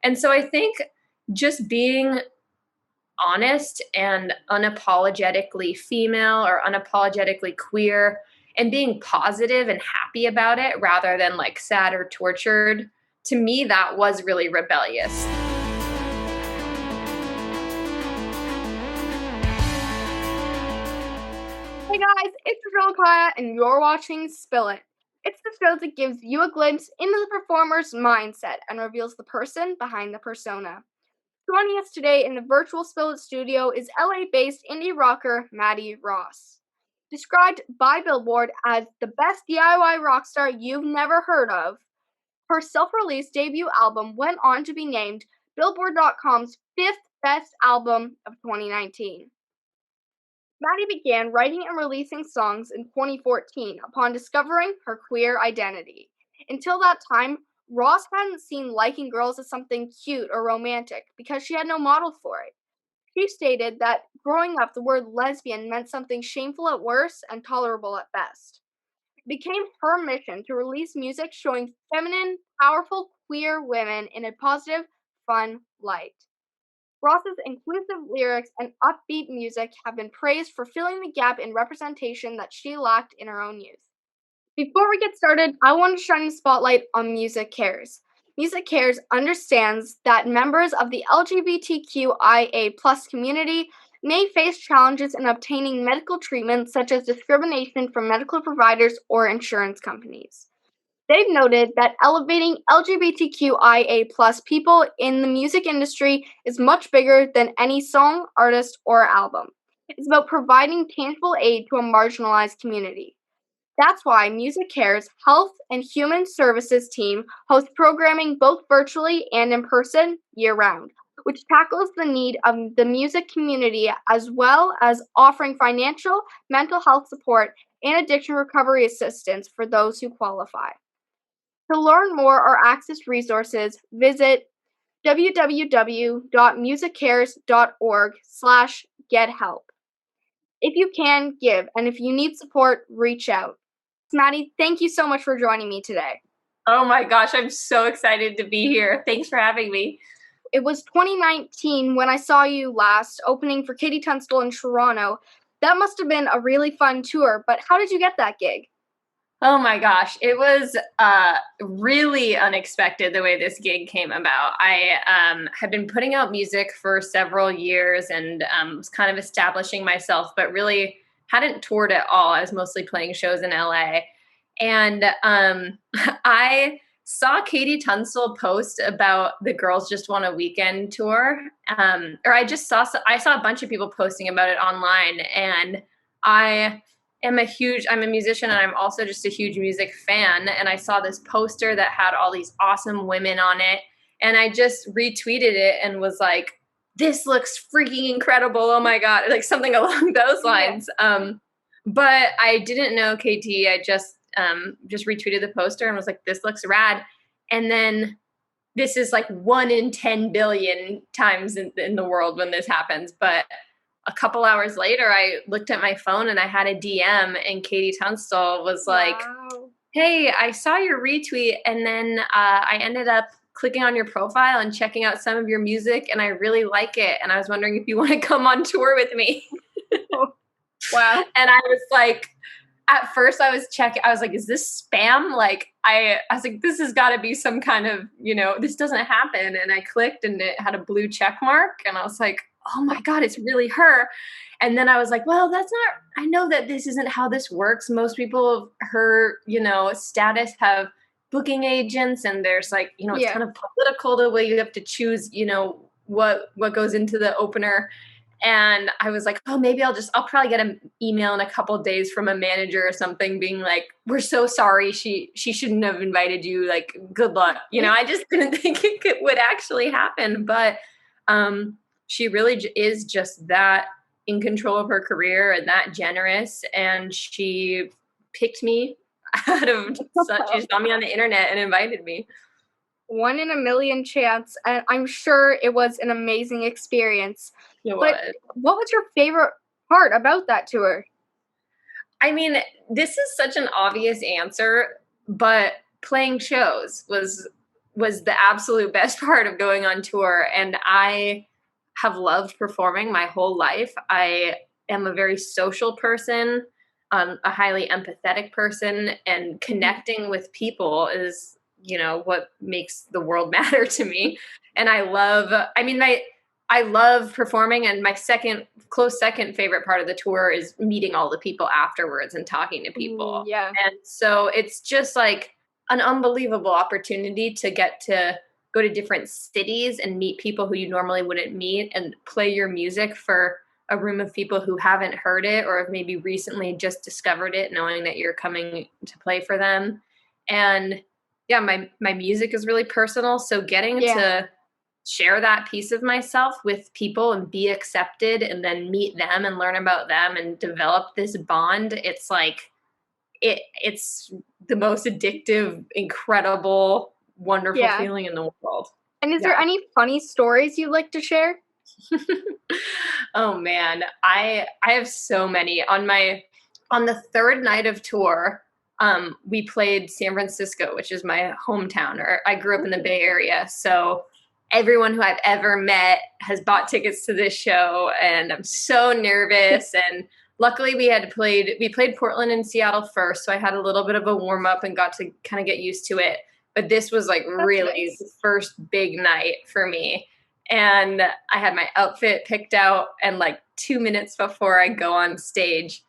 And so I think just being honest and unapologetically female or unapologetically queer and being positive and happy about it rather than like sad or tortured, to me, that was really rebellious. Hey guys, it's Eccaia, and you're watching Spill It. It's the show that gives you a glimpse into the performer's mindset and reveals the person behind the persona. Joining us today in the virtual Spill It studio is LA-based indie rocker Maddie Ross. Described by Billboard as the best DIY rock star you've never heard of, her self-released debut album went on to be named Billboard.com's 5th best album of 2019. Maddie began writing and releasing songs in 2014 upon discovering her queer identity. Until that time, Ross hadn't seen liking girls as something cute or romantic because she had no model for it. She stated that growing up, the word lesbian meant something shameful at worst and tolerable at best. It became her mission to release music showing feminine, powerful queer women in a positive, fun light. Ross's inclusive lyrics and upbeat music have been praised for filling the gap in representation that she lacked in her own youth. Before we get started, I want to shine a spotlight on MusiCares. MusiCares understands that members of the LGBTQIA+ community may face challenges in obtaining medical treatment such as discrimination from medical providers or insurance companies. They've noted that elevating LGBTQIA+ people in the music industry is much bigger than any song, artist, or album. It's about providing tangible aid to a marginalized community. That's why MusiCares Health and Human Services team hosts programming both virtually and in person year-round, which tackles the need of the music community as well as offering financial, mental health support, and addiction recovery assistance for those who qualify. To learn more or access resources, visit www.musicares.org/gethelp. If you can, give, and if you need support, reach out. Maddie, thank you so much for joining me today. Oh my gosh, I'm so excited to be here. Thanks for having me. It was 2019 when I saw you last, opening for Katie Tunstall in Toronto. That must have been a really fun tour, but how did you get that gig? Oh my gosh, it was really unexpected the way this gig came about. I had been putting out music for several years and was kind of establishing myself, but really hadn't toured at all. I was mostly playing shows in LA. And I saw Katie Tunstall post about the Girls Just Want a Weekend tour. Or I saw a bunch of people posting about it online, and I'm a musician, and I'm also just a huge music fan. And I saw this poster that had all these awesome women on it. And I just retweeted it and was like, this looks freaking incredible. Oh my God. Like something along those lines. Yeah. But I didn't know KT. I just retweeted the poster and was like, this looks rad. And then this is like 1 in 10 billion times in the world when this happens. But a couple hours later, I looked at my phone and I had a DM, and Katie Tunstall was like, wow. Hey, I saw your retweet, and then I ended up clicking on your profile and checking out some of your music, and I really like it. And I was wondering if you want to come on tour with me. Wow. And I was like, at first I was like, is this spam? Like, I was like, this has got to be some kind of, this doesn't happen. And I clicked and it had a blue check mark, and I was like, oh my God, it's really her. And then I was like, well, I know that this isn't how this works. Most people of her, status have booking agents, and there's like, it's kind of political the way you have to choose, what goes into the opener. And I was like, oh, maybe I'll probably get an email in a couple of days from a manager or something being like, we're so sorry. She shouldn't have invited you. Like, good luck. I just didn't think it would actually happen. But, she really is just that in control of her career and that generous. And she picked me out of such. She saw me on the internet and invited me. 1 in a million chance. And I'm sure it was an amazing experience. But what was your favorite part about that tour? I mean, this is such an obvious answer, but playing shows was was the absolute best part of going on tour. And I have loved performing my whole life. I am a very social person, a highly empathetic person, and connecting with people is, what makes the world matter to me. And I love performing, and my close second favorite part of the tour is meeting all the people afterwards and talking to people. Yeah. And so it's just like an unbelievable opportunity to get to go to different cities and meet people who you normally wouldn't meet and play your music for a room of people who haven't heard it or have maybe recently just discovered it, knowing that you're coming to play for them. And yeah, my music is really personal. So getting to share that piece of myself with people and be accepted and then meet them and learn about them and develop this bond, it's like, it's the most addictive, incredible, wonderful feeling in the world. And is there any funny stories you'd like to share? Oh man, I have so many. On the third night of tour, we played San Francisco, which is my hometown, or I grew up in the Bay Area. So everyone who I've ever met has bought tickets to this show, and I'm so nervous. And luckily we played Portland and Seattle first. So I had a little bit of a warm up and got to kind of get used to it. But this was like really the first big night for me. And I had my outfit picked out, and like 2 minutes before I go on stage,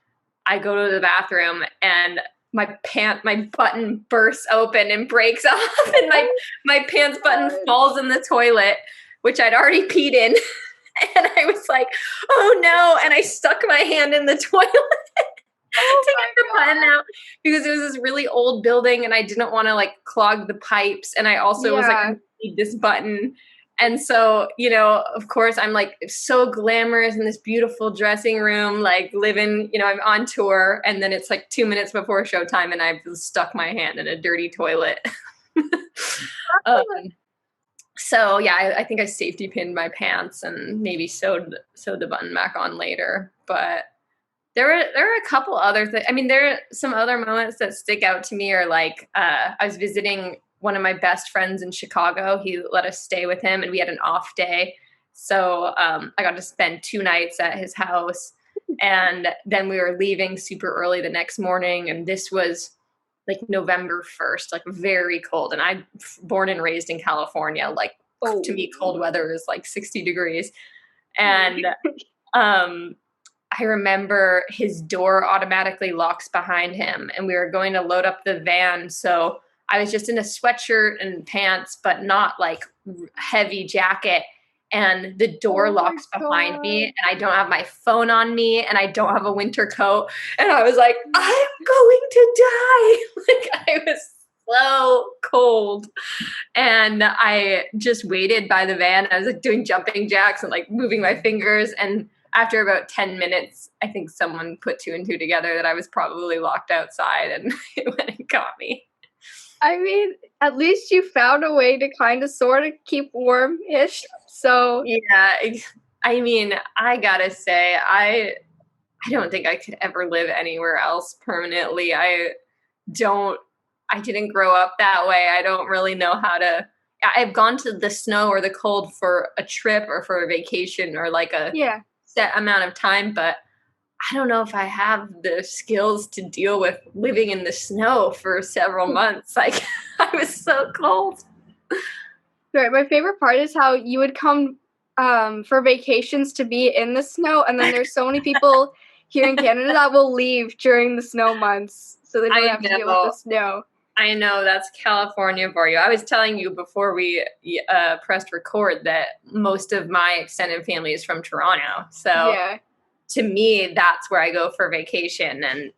I go to the bathroom and my button bursts open and breaks off, and my pants button falls in the toilet, which I'd already peed in. And I was like, oh no. And I stuck my hand in the toilet to get the button out, because it was this really old building and I didn't want to like clog the pipes. And I also was like, I need this button. And so, of course, I'm like so glamorous in this beautiful dressing room, like living, I'm on tour. And then it's like 2 minutes before showtime and I've stuck my hand in a dirty toilet. So yeah, I think I safety pinned my pants and maybe sewed the button back on later. But there are a couple other things. I mean, there are some other moments that stick out to me, or like I was visiting one of my best friends in Chicago. He let us stay with him and we had an off day. So I got to spend 2 nights at his house, and then we were leaving super early the next morning. And this was like November 1st, like very cold. And I'm born and raised in California. Like to me, cold weather is like 60 degrees. And I remember his door automatically locks behind him, and we were going to load up the van. So I was just in a sweatshirt and pants, but not like heavy jacket. And the door locks behind me, and I don't have my phone on me, and I don't have a winter coat. And I was like, I'm going to die. Like I was so cold. And I just waited by the van. I was like doing jumping jacks and like moving my fingers. And after about 10 minutes, I think someone put 2 and 2 together that I was probably locked outside, and it went and got me. I mean, at least you found a way to kind of sort of keep warm-ish. So yeah, I mean, I gotta say, I don't think I could ever live anywhere else permanently. I didn't grow up that way. I don't really know how to. I've gone to the snow or the cold for a trip or for a vacation or like a set amount of time, but I don't know if I have the skills to deal with living in the snow for several months. Like I was so cold. Right. My favorite part is how you would come for vacations to be in the snow, and then there's so many people here in Canada that will leave during the snow months, so they don't have to deal with the snow. I know, that's California for you. I was telling you before we pressed record that most of my extended family is from Toronto. So to me, that's where I go for vacation. And,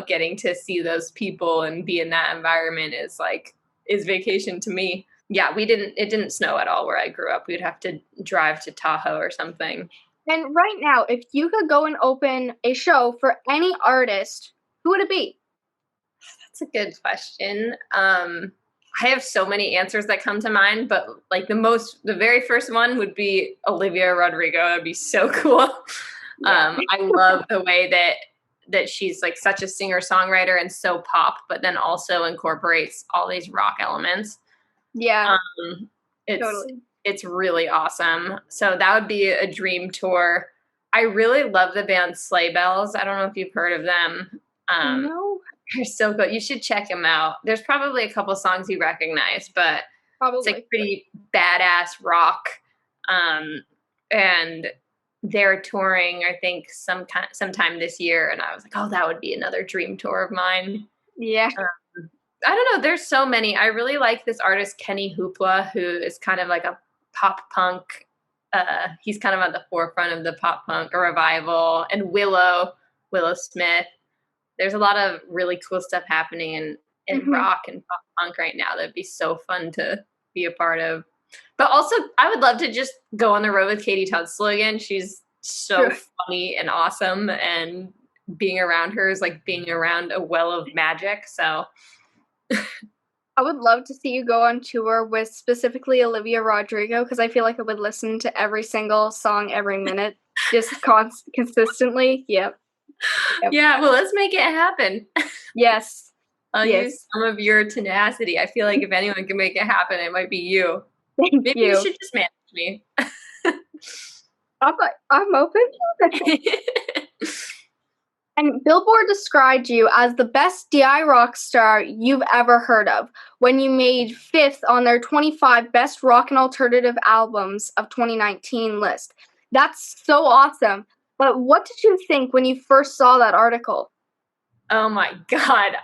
getting to see those people and be in that environment is vacation to me. Yeah, it didn't snow at all where I grew up. We'd have to drive to Tahoe or something. And right now, if you could go and open a show for any artist, who would it be? That's a good question. I have so many answers that come to mind, but like the very first one would be Olivia Rodrigo. That'd be so cool. I love the way that she's like such a singer-songwriter and so pop, but then also incorporates all these rock elements. Yeah, Um, it's totally. it's really awesome. So that would be a dream tour. I really love the band Sleigh Bells. I don't know if you've heard of them. Um, No, they're so good. You should check them out. There's probably a couple songs you recognize, but it's like probably. pretty badass rock. Um, and they're touring, I think, sometime this year. And I was like, oh, that would be another dream tour of mine. Yeah. I don't know. There's so many. I really like this artist, Kenny Hoopla, who is kind of like a pop punk. He's kind of at the forefront of the pop punk revival. And Willow Smith. There's a lot of really cool stuff happening in Hmm. rock and pop punk right now that'd be so fun to be a part of. But also, I would love to just go on the road with Katie Tunstall again. She's so Sure. funny and awesome, and being around her is like being around a well of magic. So, I would love to see you go on tour with specifically Olivia Rodrigo because I feel like I would listen to every single song every minute, just consistently. Yep. Yep. yeah, well, let's make it happen. Yes. I'll use Yes. some of your tenacity. I feel like if anyone can make it happen, it might be you. Thank Maybe you you. should just manage me. I'm open. And Billboard described you as the best DI rock star you've ever heard of when you made fifth on their 25 best rock and alternative albums of 2019 list. That's so awesome. But what did you think when you first saw that article? Oh my God.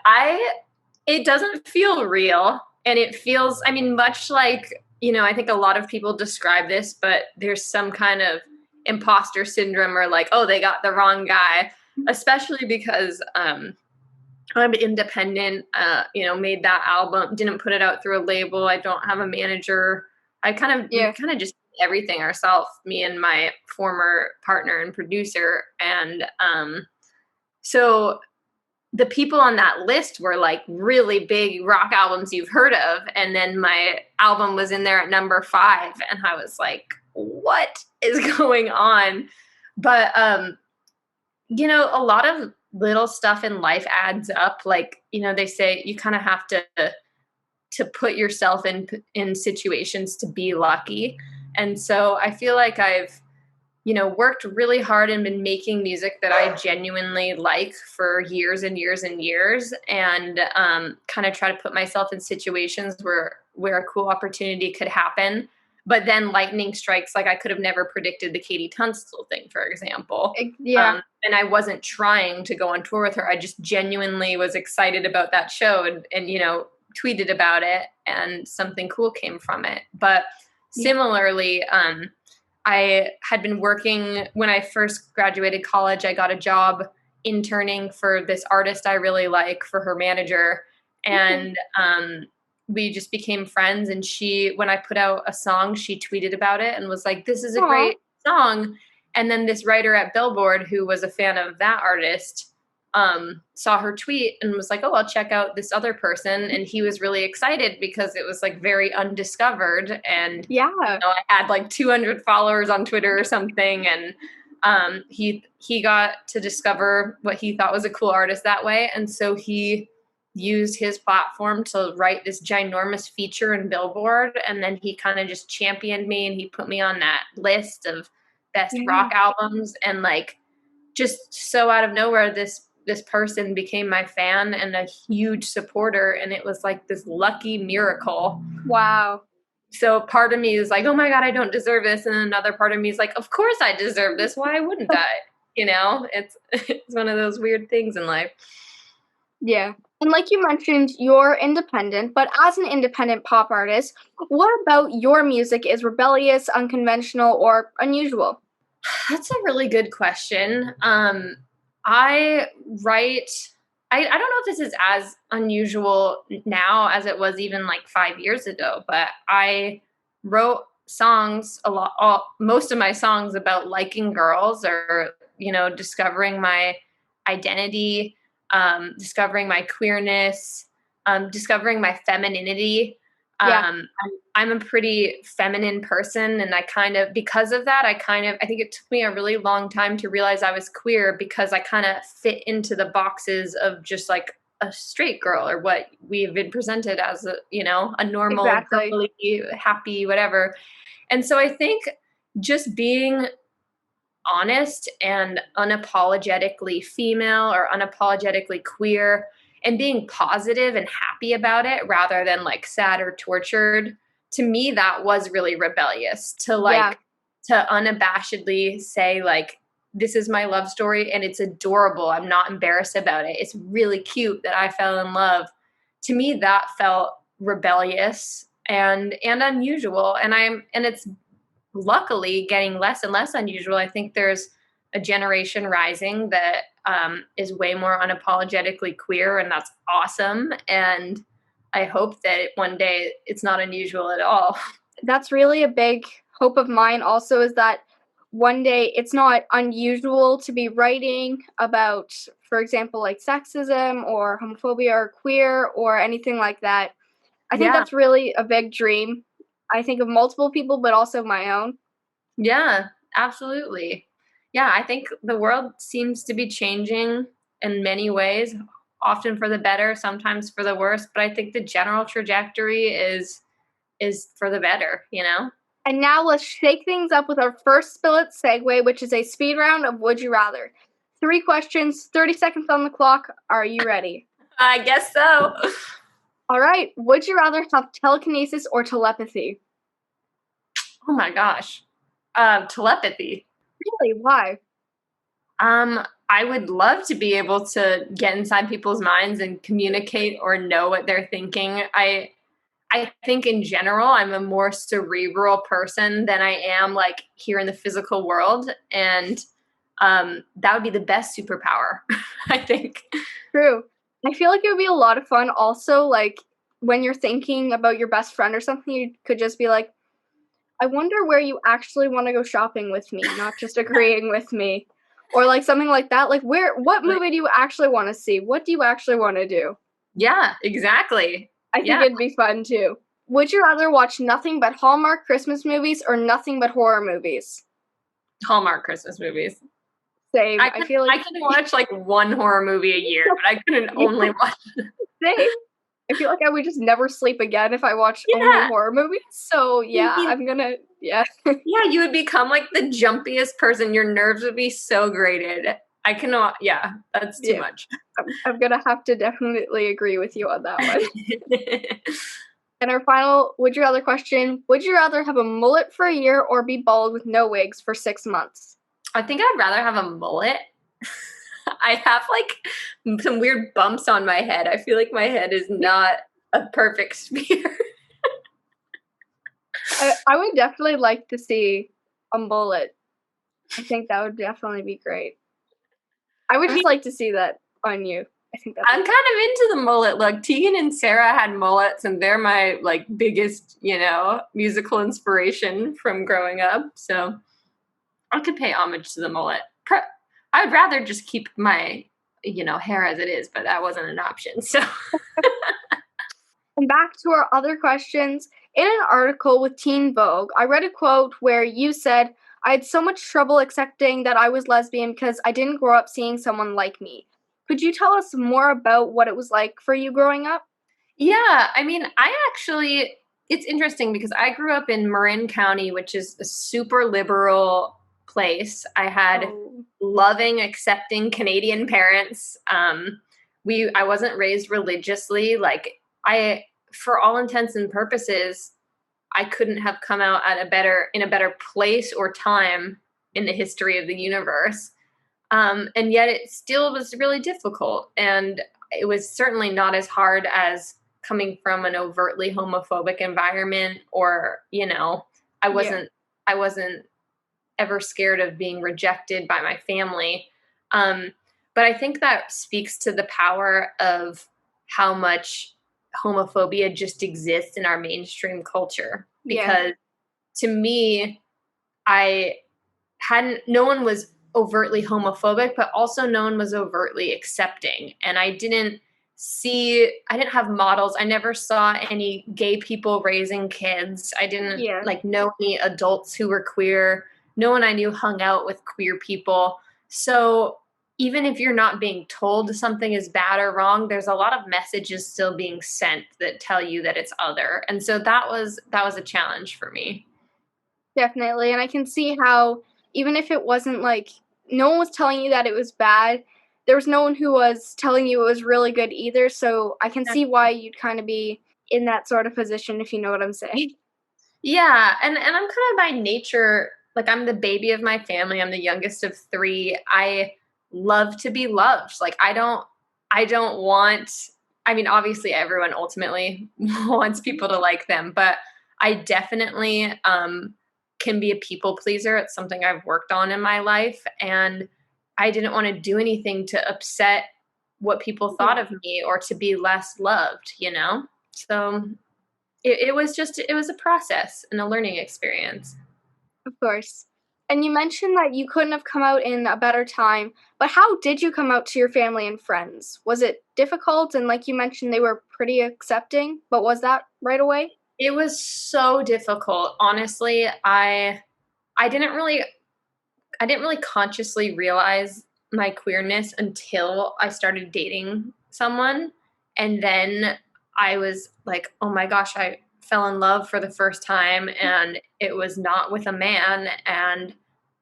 It doesn't feel real. And it feels, I mean, much like, I think a lot of people describe this, but there's some kind of imposter syndrome or like, oh, they got the wrong guy, especially because I'm independent, made that album, didn't put it out through a label. I don't have a manager. We Yeah. kind of just did everything ourselves, me and my former partner and producer. And so the people on that list were like really big rock albums you've heard of. And then my album was in there at number 5. And I was like, what is going on? But, a lot of little stuff in life adds up. Like, they say you kind of have to put yourself in situations to be lucky. And so I feel like I've worked really hard and been making music that I genuinely like for years and years and years, and kind of try to put myself in situations where a cool opportunity could happen. But then lightning strikes, like I could have never predicted the Katie Tunstall thing, for example. Yeah. And I wasn't trying to go on tour with her. I just genuinely was excited about that show and tweeted about it, and something cool came from it. But similarly, I had been working when I first graduated college. I got a job interning for this artist I really like, for her manager. And we just became friends. And when I put out a song, she tweeted about it and was like, this is a great song. And then this writer at Billboard, who was a fan of that artist, saw her tweet and was like, oh, I'll check out this other person. And he was really excited because it was like very undiscovered. And Yeah. I had like 200 followers on Twitter or something. And he got to discover what he thought was a cool artist that way. And so he used his platform to write this ginormous feature in Billboard. And then he kind of just championed me, and he put me on that list of best rock albums. And like, just so out of nowhere, this person became my fan and a huge supporter. And it was like this lucky miracle. Wow. So part of me is like, oh my God, I don't deserve this. And another part of me is like, of course I deserve this. Why wouldn't I? It's one of those weird things in life. Yeah. And like you mentioned, you're independent, but as an independent pop artist, what about your music is rebellious, unconventional, or unusual? That's a really good question. I write, I don't know if this is as unusual now as it was even like 5 years ago, but I wrote songs most of my songs about liking girls, or, discovering my identity, discovering my queerness, discovering my femininity. I'm a pretty feminine person, and because of that, I think it took me a really long time to realize I was queer, because I kind of fit into the boxes of just like a straight girl or what we've been presented as a normal, Exactly. girly, happy, whatever. And so I think just being honest and unapologetically female or unapologetically queer and being positive and happy about it rather than like sad or tortured, to me that was really rebellious to to unabashedly say like, this is my love story and it's adorable, I'm not embarrassed about it, it's really cute that I fell in love. To me that felt rebellious and unusual, and it's luckily getting less and less unusual. I think there's a generation rising that is way more unapologetically queer, and that's awesome. And I hope that one day it's not unusual at all. That's really a big hope of mine also, is that one day it's not unusual to be writing about, for example, like sexism or homophobia or queer or anything like that. I think Yeah. that's really a big dream. I think of multiple people, but also my own. Yeah, absolutely. Yeah, I think the world seems to be changing in many ways, often for the better, sometimes for the worse, but I think the general trajectory is for the better, you know? And now let's shake things up with our first Spill It segue, which is a speed round of Would You Rather. 3 questions, 30 seconds on the clock. Are you ready? I guess so. All right. Would you rather have telekinesis or telepathy? Oh my gosh. Telepathy. Really? Why? I would love to be able to get inside people's minds and communicate or know what they're thinking. I think in general, I'm a more cerebral person than I am like here in the physical world. And that would be the best superpower, I think. True. I feel like it would be a lot of fun also, like, when you're thinking about your best friend or something, you could just be like, I wonder where you actually want to go shopping with me, not just agreeing with me. Or like something like that. Like, what movie do you actually want to see? What do you actually want to do? Yeah, exactly. I think Yeah. it'd be fun too. Would you rather watch nothing but Hallmark Christmas movies or nothing but horror movies? Hallmark Christmas movies. Same. I feel like I can watch like one horror movie a year, but I couldn't only watch. same. I feel like I would just never sleep again if I watched only horror movies. So yeah, I'm gonna Yeah, you would become like the jumpiest person. Your nerves would be so grated. I cannot. Yeah, that's too much. I'm gonna have to definitely agree with you on that one. And our final Would You Rather question, would you rather have a mullet for a year or be bald with no wigs for 6 months? I think I'd rather have a mullet. I have like some weird bumps on my head. I feel like my head is not a perfect sphere. I would definitely like to see a mullet. I think that would definitely be great. I would just like to see that on you. I think that's I'm kind of into the mullet look. Tegan and Sarah had mullets, and they're my like biggest, musical inspiration from growing up. So I could pay homage to the mullet. I'd rather just keep my, hair as it is, but that wasn't an option. So. And back to our other questions. In an article with Teen Vogue, I read a quote where you said, I had so much trouble accepting that I was lesbian because I didn't grow up seeing someone like me. Could you tell us more about what it was like for you growing up? Yeah, I mean, it's interesting because I grew up in Marin County, which is a super liberal place. I had loving, accepting Canadian parents. I wasn't raised religiously. Like for all intents and purposes, I couldn't have come out in a better place or time in the history of the universe. And yet it still was really difficult. And it was certainly not as hard as coming from an overtly homophobic environment, or, I wasn't ever scared of being rejected by my family. But I think that speaks to the power of how much homophobia just exists in our mainstream culture. Because to me, no one was overtly homophobic, but also no one was overtly accepting. And I didn't have models. I never saw any gay people raising kids. I didn't know any adults who were queer. No one I knew hung out with queer people. So even if you're not being told something is bad or wrong, there's a lot of messages still being sent that tell you that it's other. And so that was a challenge for me. Definitely, and I can see how even if it wasn't like no one was telling you that it was bad, there was no one who was telling you it was really good either, so I can see why you'd kind of be in that sort of position, if you know what I'm saying. Yeah, and I'm kind of by nature, like, I'm the baby of my family. I'm the youngest of 3. I love to be loved. Like, I don't want, I mean, obviously everyone ultimately wants people to like them, but I definitely can be a people pleaser. It's something I've worked on in my life, and I didn't want to do anything to upset what people thought Yeah, of me or to be less loved, you know? So it was a process and a learning experience. of course. And you mentioned that you couldn't have come out in a better time, but how did you come out to your family and friends? Was it difficult? And like you mentioned, they were pretty accepting, but was that right away? It was so difficult. Honestly, I didn't really I didn't really consciously realize my queerness until I started dating someone. And then I was like, oh my gosh, I fell in love for the first time, and it was not with a man. And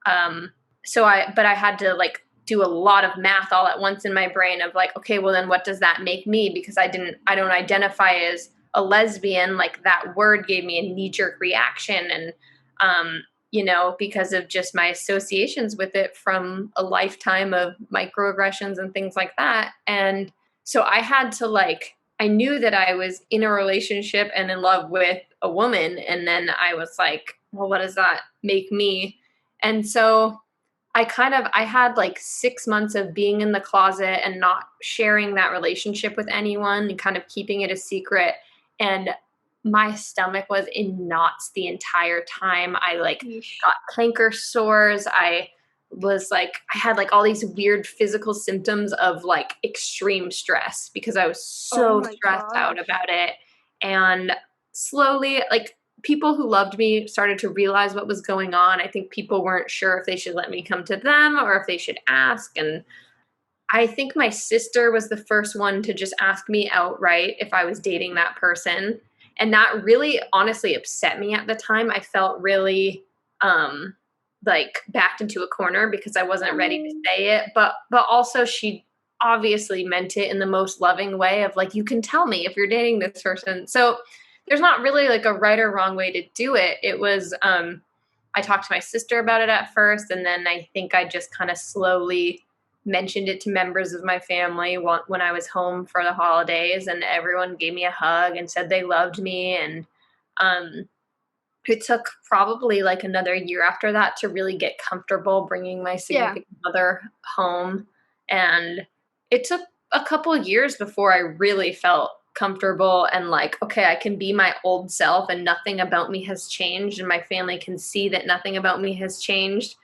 um, but I had to like do a lot of math all at once in my brain of like, okay, well, then what does that make me? Because I don't identify as a lesbian. Like, that word gave me a knee jerk reaction. And, because of just my associations with it from a lifetime of microaggressions and things like that. And so I had to like, I knew that I was in a relationship and in love with a woman. And then I was like, well, what does that make me? And so I had like 6 months of being in the closet and not sharing that relationship with anyone and kind of keeping it a secret. And my stomach was in knots the entire time. I like Yeesh. got canker sores. I had like all these weird physical symptoms of like extreme stress because I was Oh so my stressed out gosh. about it. And slowly, like, people who loved me started to realize what was going on. I think people weren't sure if they should let me come to them or if they should ask. And I think my sister was the first one to just ask me outright if I was dating that person. And that really honestly upset me at the time. I felt really like backed into a corner because I wasn't ready to Oh, say it. But also she obviously meant it in the most loving way of like, you can tell me if you're dating this person. So there's not really like a right or wrong way to do it. It was I talked to my sister about it at first, and then I think I just kind of slowly mentioned it to members of my family when I was home for the holidays, and everyone gave me a hug and said they loved me. And um, it took probably like another year after that to really get comfortable bringing my yeah. significant other home. And it took a couple years before I really felt comfortable and like, okay, I can be my old self and nothing about me has changed. And my family can see that nothing about me has changed,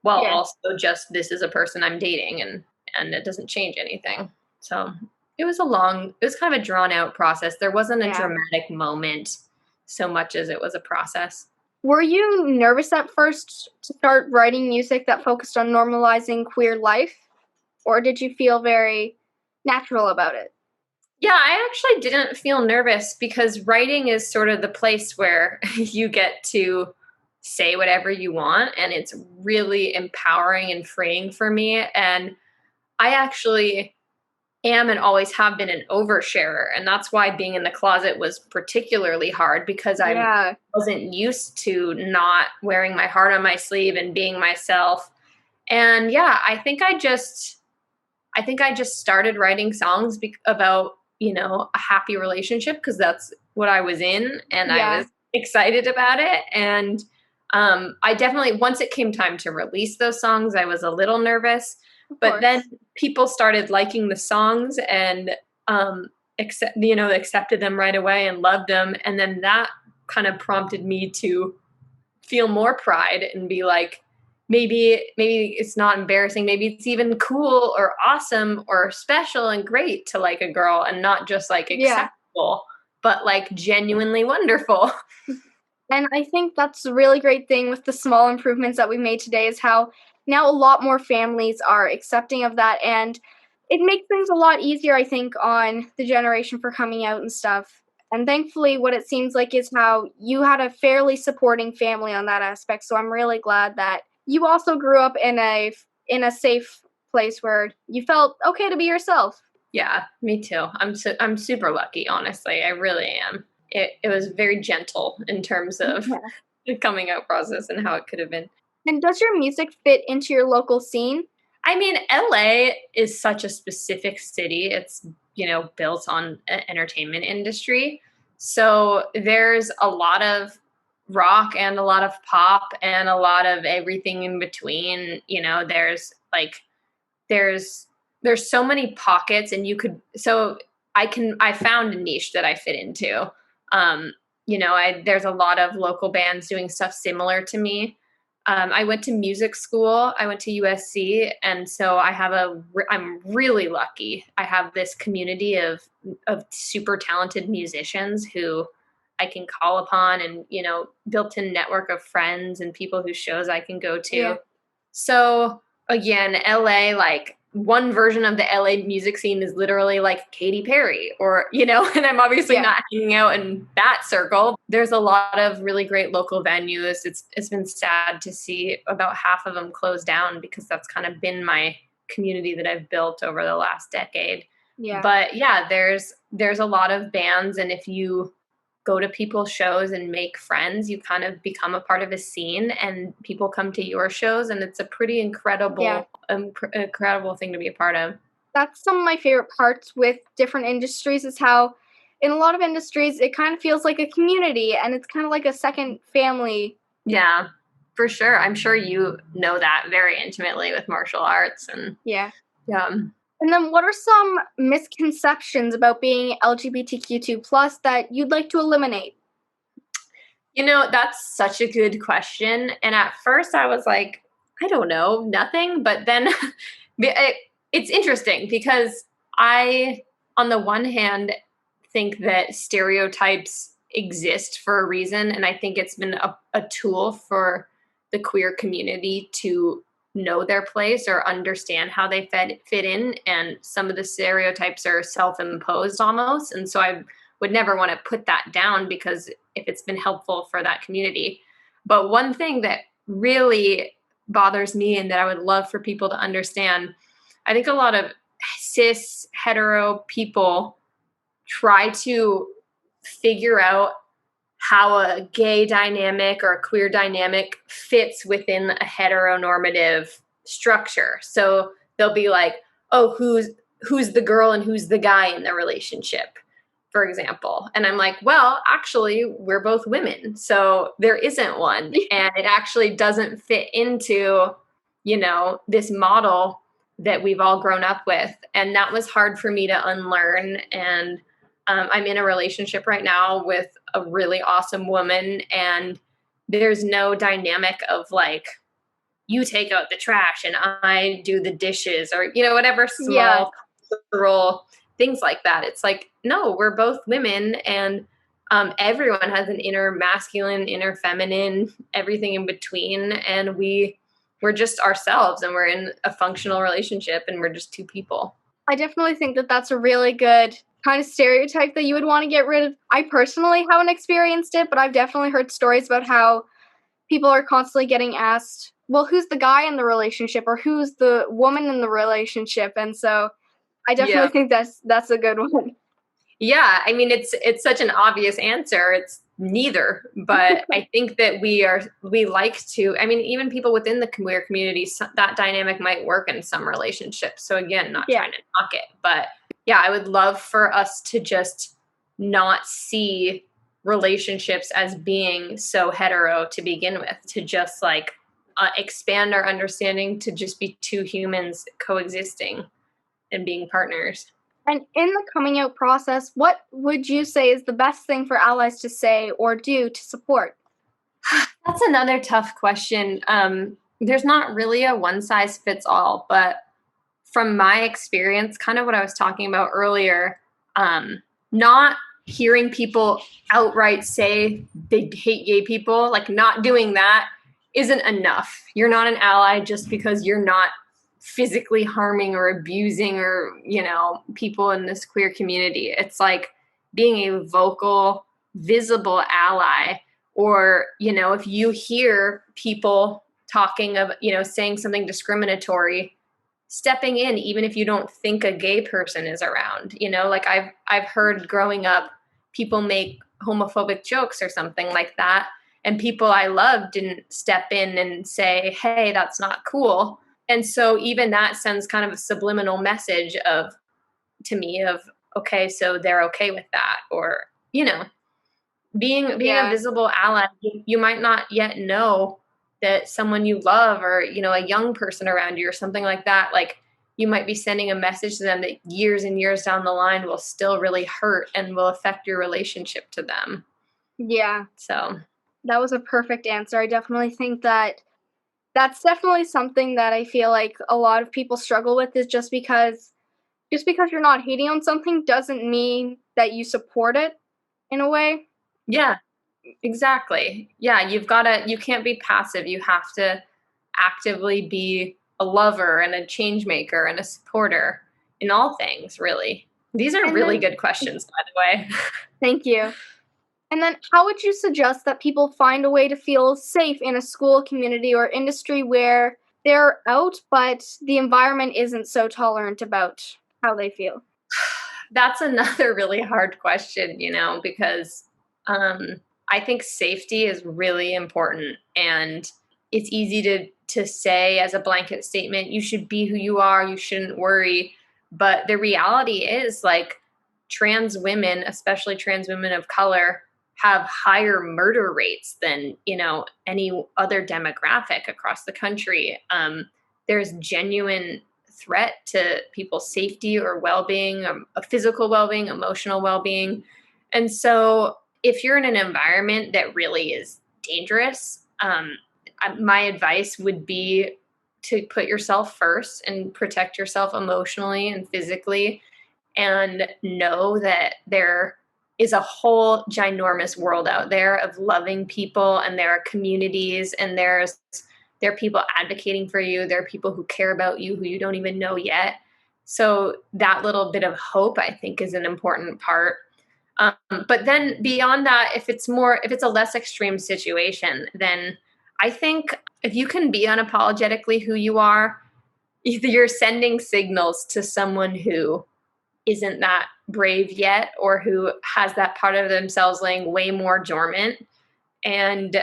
while Yeah. also just this is a person I'm dating, and it doesn't change anything. So it was kind of a drawn out process. There wasn't a Yeah. dramatic moment so much as it was a process. Were you nervous at first to start writing music that focused on normalizing queer life? Or did you feel very natural about it? Yeah, I actually didn't feel nervous because writing is sort of the place where you get to say whatever you want, and it's really empowering and freeing for me. And I actually am and always have been an oversharer, and that's why being in the closet was particularly hard because I Yeah. wasn't used to not wearing my heart on my sleeve and being myself. And yeah, I think I just started writing songs about, a happy relationship because that's what I was in, and I Yeah. was excited about it. And I definitely, once it came time to release those songs, I was a little nervous, Of but then course. people started liking the songs and accepted them right away and loved them. And then that kind of prompted me to feel more pride and be like, maybe it's not embarrassing, maybe it's even cool or awesome or special and great to like a girl, and not just like Yeah. acceptable, but like genuinely wonderful. And I think that's a really great thing with the small improvements that we made today is how now a lot more families are accepting of that, and it makes things a lot easier, I think, on the generation for coming out and stuff. And thankfully, what it seems like is how you had a fairly supporting family on that aspect. So I'm really glad that you also grew up in a safe place where you felt okay to be yourself. Yeah, me too. I'm super lucky, honestly. I really am. It was very gentle in terms of the coming out process and how it could have been. And does your music fit into your local scene? I mean, LA is such a specific city. It's, built on an entertainment industry. So there's a lot of rock and a lot of pop and a lot of everything in between. There's so many pockets, and I found a niche that I fit into. There's a lot of local bands doing stuff similar to me. I went to music school. I went to USC, and so I'm really lucky. I have this community of super talented musicians who I can call upon, and built-in network of friends and people whose shows I can go to. Yeah. So again, LA, like, one version of the LA music scene is literally like Katy Perry or, and I'm obviously not hanging out in that circle. There's a lot of really great local venues. It's been sad to see about half of them close down, because that's kind of been my community that I've built over the last decade. Yeah. But yeah, there's a lot of bands, and if you go to people's shows and make friends, you kind of become a part of a scene, and people come to your shows, and it's a pretty incredible thing to be a part of. That's some of my favorite parts with different industries, is how in a lot of industries it kind of feels like a community, and it's kind of like a second family. Yeah, for sure. I'm sure you know that very intimately with martial arts. And yeah. And then what are some misconceptions about being LGBTQ2+ that you'd like to eliminate? That's such a good question. And at first I was like, I don't know, nothing. But then it's interesting, because I, on the one hand, think that stereotypes exist for a reason. And I think it's been a tool for the queer community to know their place or understand how they fit in, and some of the stereotypes are self-imposed almost, and so I would never want to put that down, because if it's been helpful for that community. But one thing that really bothers me, and that I would love for people to understand, I think a lot of cis hetero people try to figure out how a gay dynamic or a queer dynamic fits within a heteronormative structure. So they'll be like, oh, who's the girl and who's the guy in the relationship, for example. And I'm like, well, actually, we're both women, so there isn't one. And it actually doesn't fit into, this model that we've all grown up with. And that was hard for me to unlearn. And I'm in a relationship right now with a really awesome woman, and there's no dynamic of like, you take out the trash and I do the dishes, or, whatever small cultural things like that. It's like, no, we're both women, and everyone has an inner masculine, inner feminine, everything in between. And we're just ourselves, and we're in a functional relationship, and we're just two people. I definitely think that that's a really good kind of stereotype that you would want to get rid of. I personally haven't experienced it, but I've definitely heard stories about how people are constantly getting asked, well, who's the guy in the relationship, or who's the woman in the relationship? And so I definitely think that's a good one. Yeah, I mean, it's such an obvious answer. It's neither, but I think that we like to, I mean, even people within the queer community, that dynamic might work in some relationships. So again, not trying to knock it, but yeah, I would love for us to just not see relationships as being so hetero to begin with, to just like expand our understanding to just be two humans coexisting and being partners. And in the coming out process, what would you say is the best thing for allies to say or do to support? That's another tough question. There's not really a one size fits all, but from my experience, kind of what I was talking about earlier, not hearing people outright say they hate gay people, like not doing that, isn't enough. You're not an ally just because you're not physically harming or abusing or, people in this queer community. It's like being a vocal, visible ally. Or, if you hear people talking of, saying something discriminatory, stepping in, even if you don't think a gay person is around, like I've heard growing up, people make homophobic jokes or something like that. And people I love didn't step in and say, hey, that's not cool. And so even that sends kind of a subliminal message to me of, okay, so they're okay with that. Or, being a visible ally, you might not yet know that someone you love or, a young person around you or something like that, like you might be sending a message to them that years and years down the line will still really hurt and will affect your relationship to them. Yeah. So that was a perfect answer. I definitely think that's definitely something that I feel like a lot of people struggle with, is just because you're not hating on something doesn't mean that you support it in a way. Yeah, exactly. Yeah, you can't be passive. You have to actively be a lover and a change maker and a supporter in all things, really. These are really good questions, by the way. Thank you. And then how would you suggest that people find a way to feel safe in a school, community, or industry where they're out, but the environment isn't so tolerant about how they feel? That's another really hard question, because I think safety is really important, and it's easy to say as a blanket statement, you should be who you are, you shouldn't worry. But the reality is, like, trans women, especially trans women of color, have higher murder rates than, any other demographic across the country. There's genuine threat to people's safety or well-being, physical well-being, emotional well-being. And so if you're in an environment that really is dangerous, my advice would be to put yourself first and protect yourself emotionally and physically, and know that there is a whole ginormous world out there of loving people, and there are communities, and there are people advocating for you. There are people who care about you who you don't even know yet. So that little bit of hope, I think, is an important part. But then beyond that, if it's a less extreme situation, then I think if you can be unapologetically who you are, either you're sending signals to someone who isn't that brave yet, or who has that part of themselves laying way more dormant. And,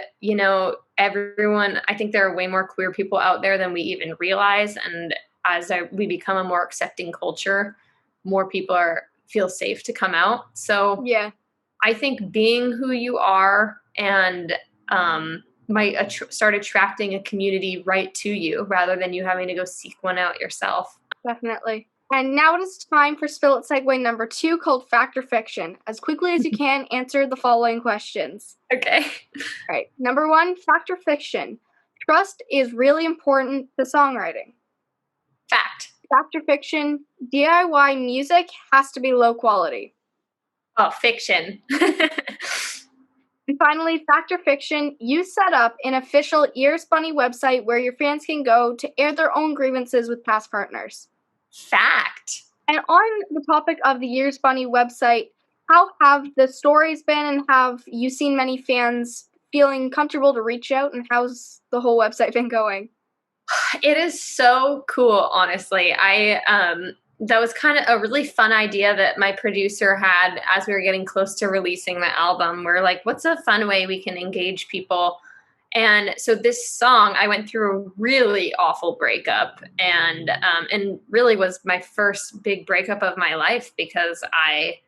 I think there are way more queer people out there than we even realize. And as we become a more accepting culture, more people feel safe to come out. So yeah, I think being who you are and might start attracting a community right to you, rather than you having to go seek one out yourself. definitely. And now it is time for Spill It segue number 2, called Fact or Fiction. As quickly as you can, answer the following questions. Okay. All right. Number 1, fact or fiction? Trust is really important to songwriting. Fact. Fact or fiction? DIY music has to be low quality. Oh, fiction. And finally, fact or fiction? You set up an official Ears Bunny website where your fans can go to air their own grievances with past partners. Fact. And on the topic of the Ears Bunny website, how have the stories been, and have you seen many fans feeling comfortable to reach out, and how's the whole website been going? It is so cool, honestly. That was kind of a really fun idea that my producer had as we were getting close to releasing the album. We're like, what's a fun way we can engage people? And so this song, I went through a really awful breakup, and really was my first big breakup of my life, because I,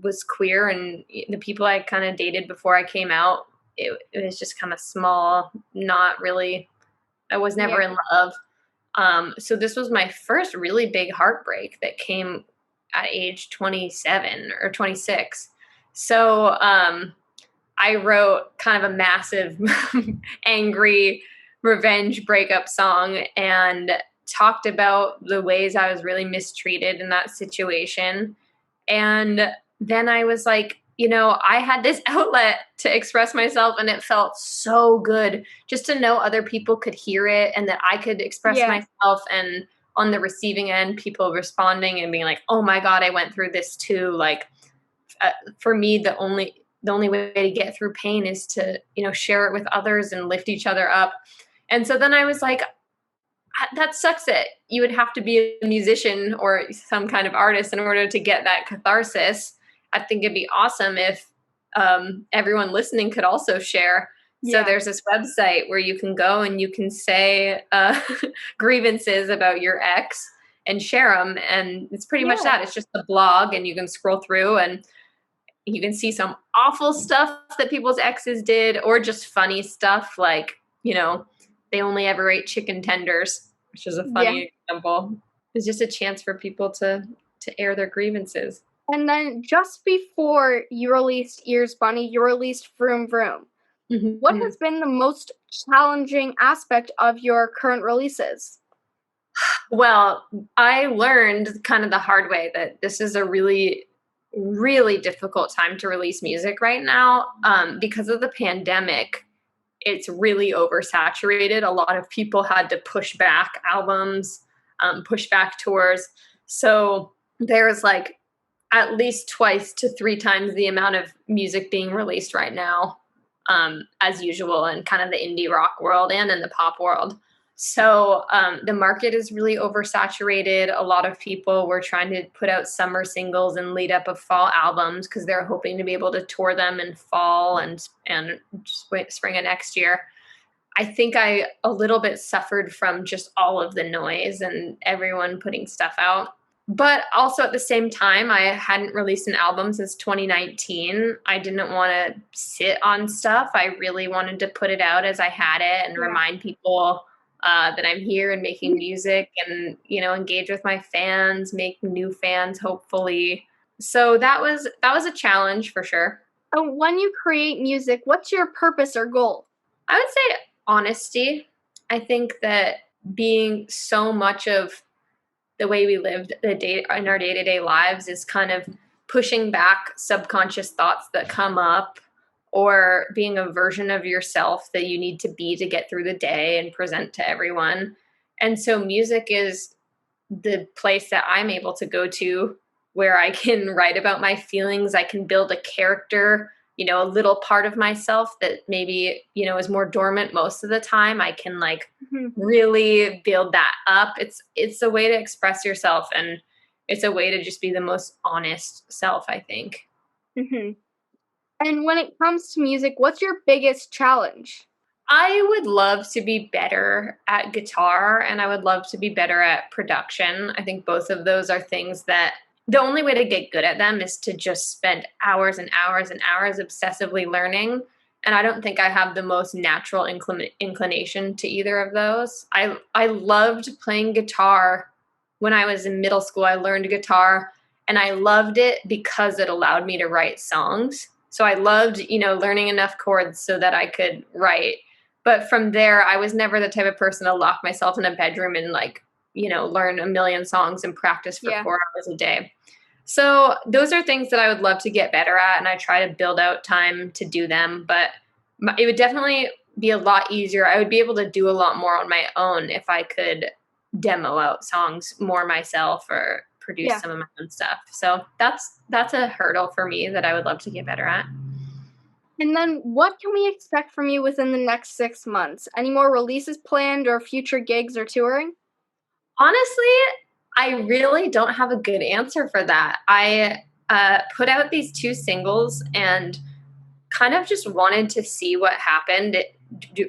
was queer, and the people I kind of dated before I came out, it was just kind of small, not really, I was never in love. So this was my first really big heartbreak that came at age 27 or 26. So I wrote kind of a massive angry revenge breakup song, and talked about the ways I was really mistreated in that situation. And then I was like, I had this outlet to express myself, and it felt so good just to know other people could hear it and that I could express Yeah. myself, and on the receiving end, people responding and being like, oh my God, I went through this too. Like, for me, the only way to get through pain is to, share it with others and lift each other up. And so then I was like, that sucks that you would have to be a musician or some kind of artist in order to get that catharsis. I think it'd be awesome if everyone listening could also share. So Yeah. there's this website where you can go and you can say grievances about your ex and share them. And it's pretty much that. It's just a blog, and you can scroll through and you can see some awful stuff that people's exes did, or just funny stuff like, they only ever ate chicken tenders, which is a funny example. It's just a chance for people to air their grievances. And then just before you released Ears Bunny, you released Vroom Vroom. Mm-hmm. What has been the most challenging aspect of your current releases? Well, I learned kind of the hard way that this is a really, really difficult time to release music right now. Because of the pandemic, it's really oversaturated. A lot of people had to push back albums, push back tours. So there's like at least twice to three times the amount of music being released right now, as usual, in kind of the indie rock world and in the pop world. So the market is really oversaturated. A lot of people were trying to put out summer singles and lead up of fall albums because they're hoping to be able to tour them in fall and spring of next year. I think I a little bit suffered from just all of the noise and everyone putting stuff out. But also at the same time, I hadn't released an album since 2019. I didn't want to sit on stuff. I really wanted to put it out as I had it and remind people that I'm here and making music, and engage with my fans, make new fans, hopefully. So that was a challenge for sure. When you create music, what's your purpose or goal? I would say honesty. I think that being so much of the way we lived in our day-to-day lives is kind of pushing back subconscious thoughts that come up, or being a version of yourself that you need to be to get through the day and present to everyone. And so music is the place that I'm able to go to where I can write about my feelings. I can build a character, a little part of myself that maybe, is more dormant most of the time. I can really build that up. It's a way to express yourself, and it's a way to just be the most honest self, I think. Mm-hmm. And when it comes to music, what's your biggest challenge? I would love to be better at guitar, and I would love to be better at production. I think both of those are things that the only way to get good at them is to just spend hours and hours and hours obsessively learning. And I don't think I have the most natural inclination to either of those. I loved playing guitar when I was in middle school. I learned guitar, and I loved it because it allowed me to write songs. So I loved, learning enough chords so that I could write. But from there, I was never the type of person to lock myself in a bedroom and learn a million songs and practice for 4 hours a day. So those are things that I would love to get better at, and I try to build out time to do them. But it would definitely be a lot easier. I would be able to do a lot more on my own if I could demo out songs more myself or produce some of my own stuff. So that's a hurdle for me that I would love to get better at. And then what can we expect from you within the next 6 months? Any more releases planned or future gigs or touring? Honestly, I really don't have a good answer for that. I put out these 2 singles and kind of just wanted to see what happened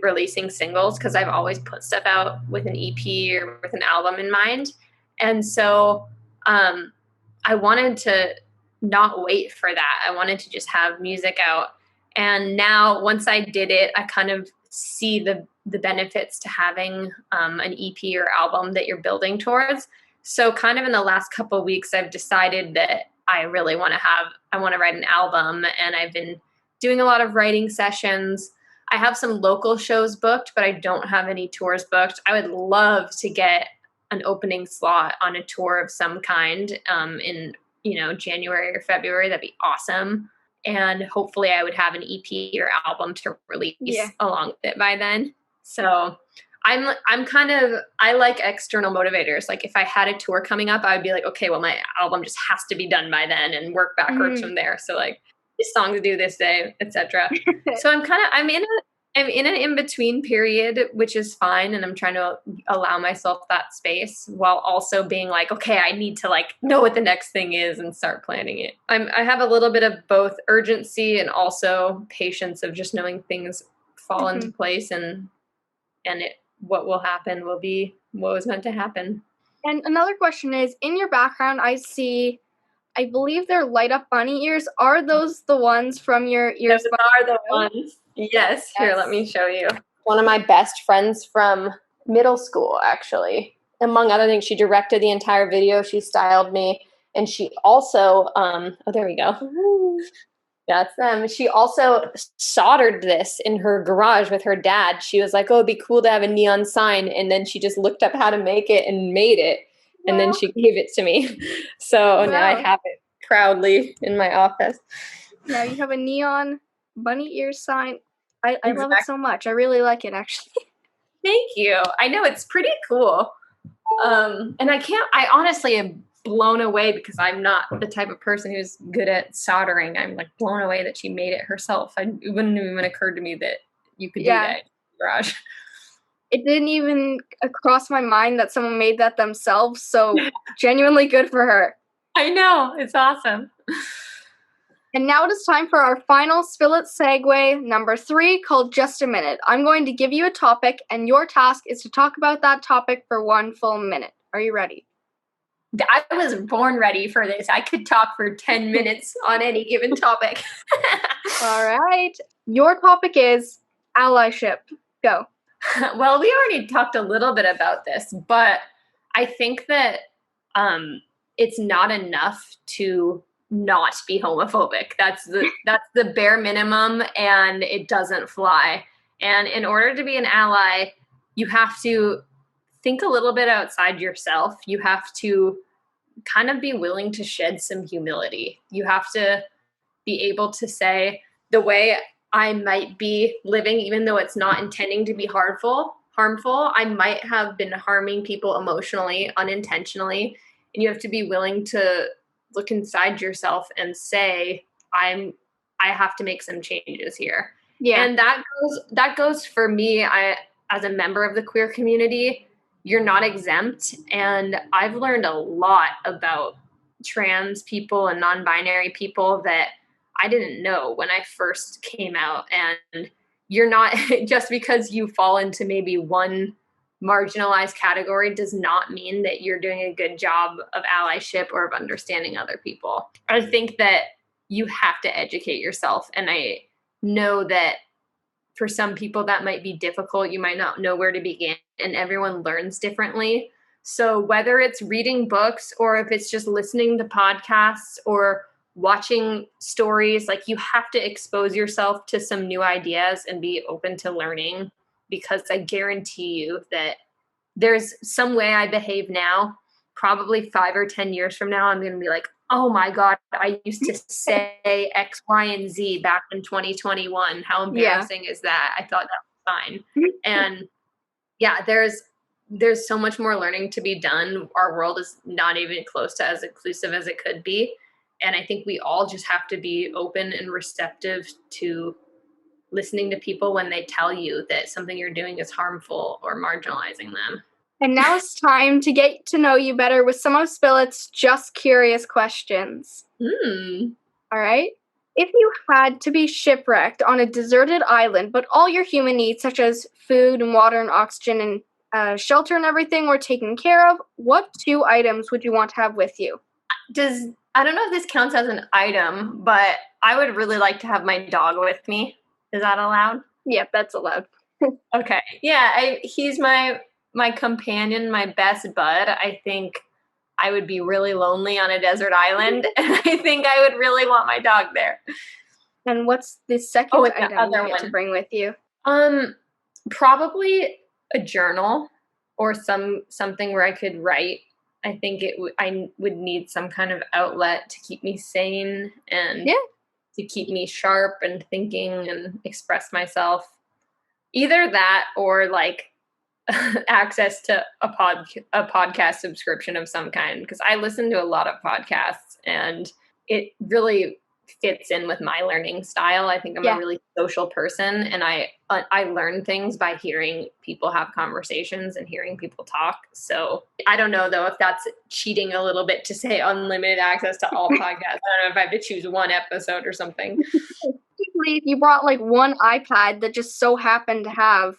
releasing singles, because I've always put stuff out with an EP or with an album in mind. And so I wanted to not wait for that. I wanted to just have music out. And now once I did it, I kind of see the benefits to having an EP or album that you're building towards. So kind of in the last couple of weeks, I've decided that I really want to write an album, and I've been doing a lot of writing sessions. I have some local shows booked, but I don't have any tours booked. I would love to get an opening slot on a tour of some kind in January or February. That'd be awesome. and hopefully I would have an EP or album to release along with it by then. So I'm kind of, I like external motivators. Like if I had a tour coming up, I would be like, okay, well, my album just has to be done by then and work backwards from there. So like this song to do this day, etc. So I'm in an in-between period, which is fine. And I'm trying to allow myself that space while also being like, okay, I need to like know what the next thing is and start planning it. I have a little bit of both urgency and also patience of just knowing things fall into place and what will happen will be what was meant to happen. And another question is, in your background, I believe they're light up bunny ears. Are those the ones from your ears? Those are the ones. Yes. Here, let me show you. One of my best friends from middle school, actually. Among other things, she directed the entire video. She styled me. And she also, there we go. Ooh. That's them. She also soldered this in her garage with her dad. She was like, oh, it'd be cool to have a neon sign. And then she just looked up how to make it and made it. And then she gave it to me. So now I have it proudly in my office. Now you have a neon bunny ear sign. I love it so much. I really like it, actually. Thank you. I know, it's pretty cool. And I honestly am blown away because I'm not the type of person who's good at soldering. I'm like blown away that she made it herself. It wouldn't even occurred to me that you could do that in the garage. It didn't even cross my mind that someone made that themselves. So genuinely good for her. I know. It's awesome. And now it is time for our final Spill It segue, number 3, called Just a Minute. I'm going to give you a topic, and your task is to talk about that topic for 1 full minute. Are you ready? I was born ready for this. I could talk for 10 minutes on any given topic. All right. Your topic is allyship. Go. Well, we already talked a little bit about this, but I think that it's not enough to not be homophobic. That's the bare minimum, and it doesn't fly. And in order to be an ally, you have to think a little bit outside yourself. You have to kind of be willing to shed some humility. You have to be able to say, the way I might be living, even though it's not intending to be harmful, I might have been harming people emotionally, unintentionally. And you have to be willing to look inside yourself and say, I have to make some changes here. Yeah. And that goes for me. As a member of the queer community, you're not exempt. And I've learned a lot about trans people and non-binary people that I didn't know when I first came out. And you're not, just because you fall into maybe one marginalized category does not mean that you're doing a good job of allyship or of understanding other people. I think that you have to educate yourself. And I know that for some people that might be difficult. You might not know where to begin, and everyone learns differently. So whether it's reading books or if it's just listening to podcasts or watching stories, like you have to expose yourself to some new ideas and be open to learning, because I guarantee you that there's some way I behave now, probably 5 or 10 years from now, I'm going to be like, oh my God, I used to say X, Y, and Z back in 2021. How embarrassing is that? I thought that was fine. And yeah, there's so much more learning to be done. Our world is not even close to as inclusive as it could be. And I think we all just have to be open and receptive to listening to people when they tell you that something you're doing is harmful or marginalizing them. And now it's time to get to know you better with some of Spill It's Just Curious questions. All right. If you had to be shipwrecked on a deserted island, but all your human needs, such as food and water and oxygen and shelter and everything, were taken care of, what 2 items would you want to have with you? I don't know if this counts as an item, but I would really like to have my dog with me. Is that allowed? Yep, that's allowed. Okay. Yeah, he's my companion, my best bud. I think I would be really lonely on a desert island, and I think I would really want my dog there. And what's the second item you get to bring with you? Probably a journal or something where I could write. I think I would need some kind of outlet to keep me sane. And to keep me sharp and thinking and express myself. Either that or like access to a podcast subscription of some kind, because I listen to a lot of podcasts and it really fits in with my learning style. I think I'm a really social person, and I learn things by hearing people have conversations and hearing people talk. So I don't know though if that's cheating a little bit to say unlimited access to all podcasts. I don't know if I have to choose one episode or something. If you brought like one iPad that just so happened to have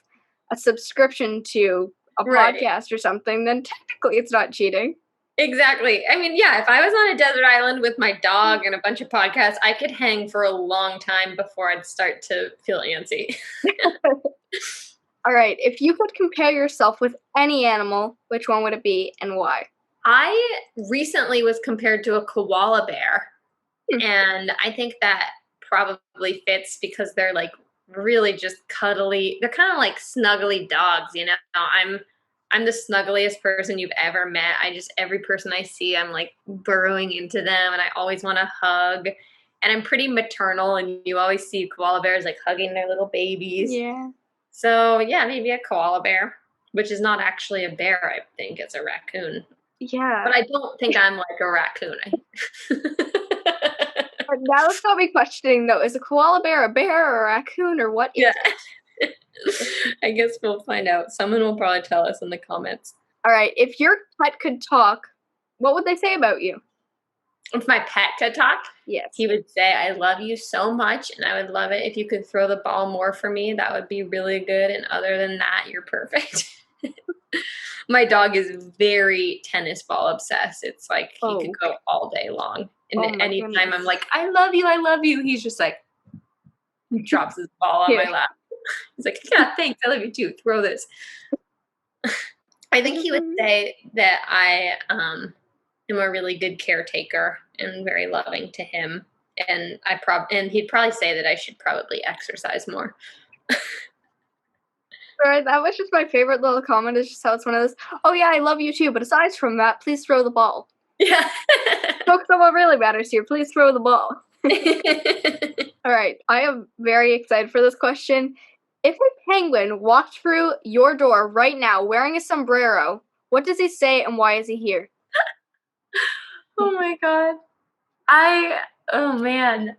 a subscription to a podcast or something, then technically it's not cheating. Exactly. I mean, yeah, if I was on a desert island with my dog and a bunch of podcasts, I could hang for a long time before I'd start to feel antsy. All right. If you could compare yourself with any animal, which one would it be and why? I recently was compared to a koala bear, and I think that probably fits because they're like really just cuddly. They're kind of like snuggly dogs, you know. I'm the snuggliest person you've ever met. Every person I see, I'm like burrowing into them, and I always want to hug. And I'm pretty maternal, and you always see koala bears like hugging their little babies. Yeah. So yeah, maybe a koala bear, which is not actually a bear. I think it's a raccoon. Yeah. But I don't think I'm like a raccoon. Now it's got me questioning though, is a koala bear or a raccoon, or what is it? I guess we'll find out. Someone will probably tell us in the comments. All right. If your pet could talk, what would they say about you? If my pet could talk, yes, he would say, I love you so much, and I would love it if you could throw the ball more for me. That would be really good. And other than that, you're perfect. My dog is very tennis ball obsessed. It's like he could go all day long. And anytime I'm like, I love you, he's just like, he drops his ball on my lap. He's like, yeah, thanks. I love you too. Throw this. I think he would say that I am a really good caretaker and very loving to him. And he'd probably say that I should probably exercise more. Right, that was just my favorite little comment. Is just how it's one of those, oh yeah, I love you too, but aside from that, please throw the ball. Yeah. Focus on what really matters here. Please throw the ball. All right, I am very excited for this question. If a penguin walked through your door right now wearing a sombrero, what does he say and why is he here? Oh my God. Oh man.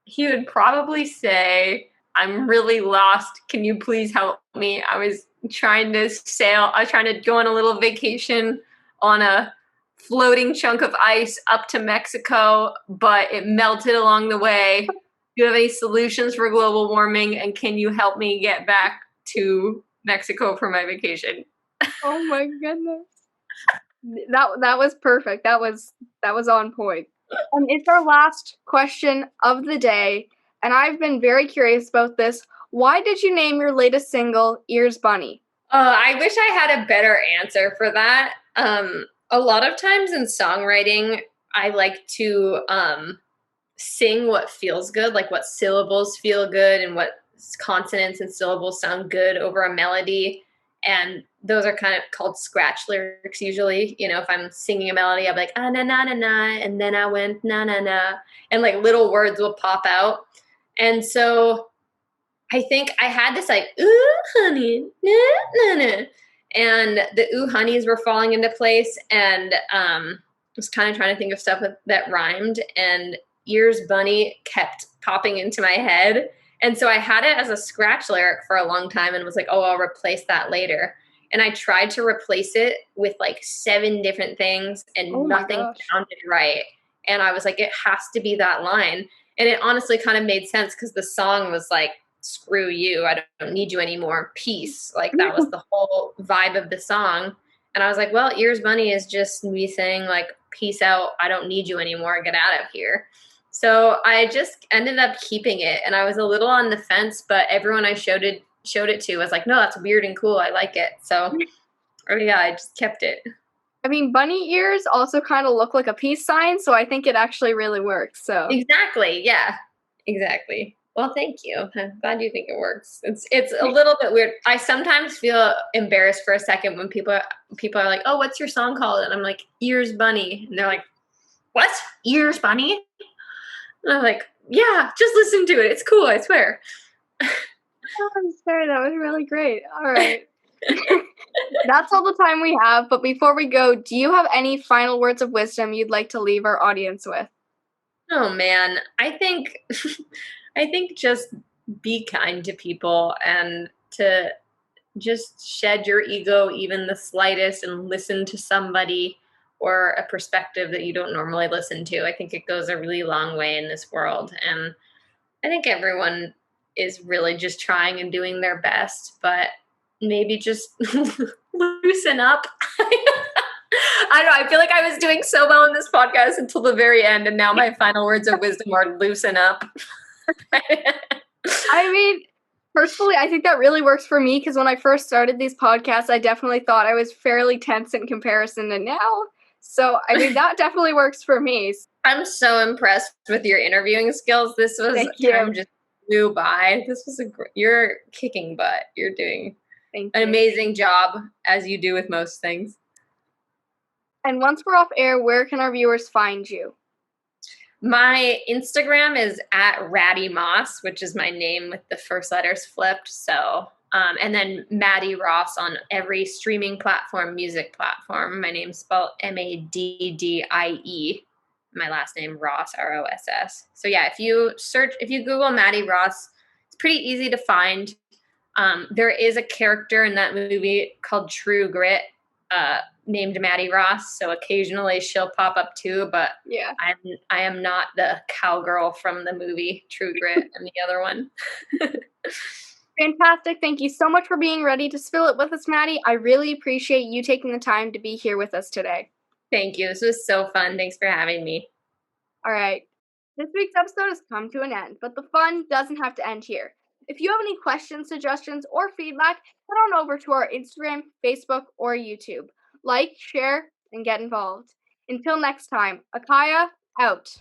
He would probably say, I'm really lost. Can you please help me? I was trying to go on a little vacation on a floating chunk of ice up to Mexico, but it melted along the way. Do you have any solutions for global warming? And can you help me get back to Mexico for my vacation? Oh my goodness. That was perfect. That was on point. And it's our last question of the day. And I've been very curious about this. Why did you name your latest single Ears Bunny? I wish I had a better answer for that. A lot of times in songwriting, I like to sing what feels good, like what syllables feel good and what consonants and syllables sound good over a melody. And those are kind of called scratch lyrics usually. You know, if I'm singing a melody, I'll be like, ah, na, na, na, na, and then I went, na, na, na. And like little words will pop out. And so I think I had this like, ooh, honey, na, na, na. And the ooh, honeys were falling into place. And I was kind of trying to think of stuff that rhymed. And Ears Bunny kept popping into my head. And so I had it as a scratch lyric for a long time and was like, oh, I'll replace that later. And I tried to replace it with like 7 different things and nothing sounded right. And I was like, it has to be that line. And it honestly kind of made sense because the song was like, screw you, I don't need you anymore, peace. Like that was the whole vibe of the song. And I was like, well, Ears Bunny is just me saying like, peace out, I don't need you anymore, get out of here. So I just ended up keeping it. And I was a little on the fence, but everyone I showed it to was like, no, that's weird and cool, I like it. So yeah, I just kept it. I mean, bunny ears also kind of look like a peace sign, so I think it actually really works. So exactly, yeah, exactly. Well, thank you. I'm glad you think it works. It's a little bit weird. I sometimes feel embarrassed for a second when people are like, oh, what's your song called? And I'm like, Ears Bunny. And they're like, what? Ears Bunny? And I'm like, Yeah, just listen to it. It's cool, I swear. Oh, I'm sorry, that was really great. All right. That's all the time we have, but before we go, do you have any final words of wisdom you'd like to leave our audience with? Oh man, I think I think just be kind to people and to just shed your ego even the slightest and listen to somebody or a perspective that you don't normally listen to. I think it goes a really long way in this world, and I think everyone is really just trying and doing their best, but maybe just loosen up. I don't know. I feel like I was doing so well in this podcast until the very end, and now my final words of wisdom are loosen up. I mean, personally, I think that really works for me because when I first started these podcasts, I definitely thought I was fairly tense in comparison to now. So, I mean, that definitely works for me. I'm so impressed with your interviewing skills. This was Thank you. time just flew by. This was you're kicking butt. You're doing Thank an you. amazing job, as you do with most things. And once we're off air, where can our viewers find you? My Instagram is at Ratty Moss, which is my name with the first letters flipped. So, and then Maddie Ross on every streaming platform, music platform. My name's spelled Maddie. My last name Ross, Ross. So yeah, if you Google Maddie Ross, it's pretty easy to find. There is a character in that movie called True Grit, named Maddie Ross, so occasionally she'll pop up too, but Yeah. I am not the cowgirl from the movie True Grit. I'm the other one. Fantastic. Thank you so much for being ready to spill it with us, Maddie. I really appreciate you taking the time to be here with us today. Thank you. This was so fun. Thanks for having me. All right. This week's episode has come to an end, but the fun doesn't have to end here. If you have any questions, suggestions, or feedback, head on over to our Instagram, Facebook, or YouTube. Like, share, and get involved. Until next time, Eccaia, out.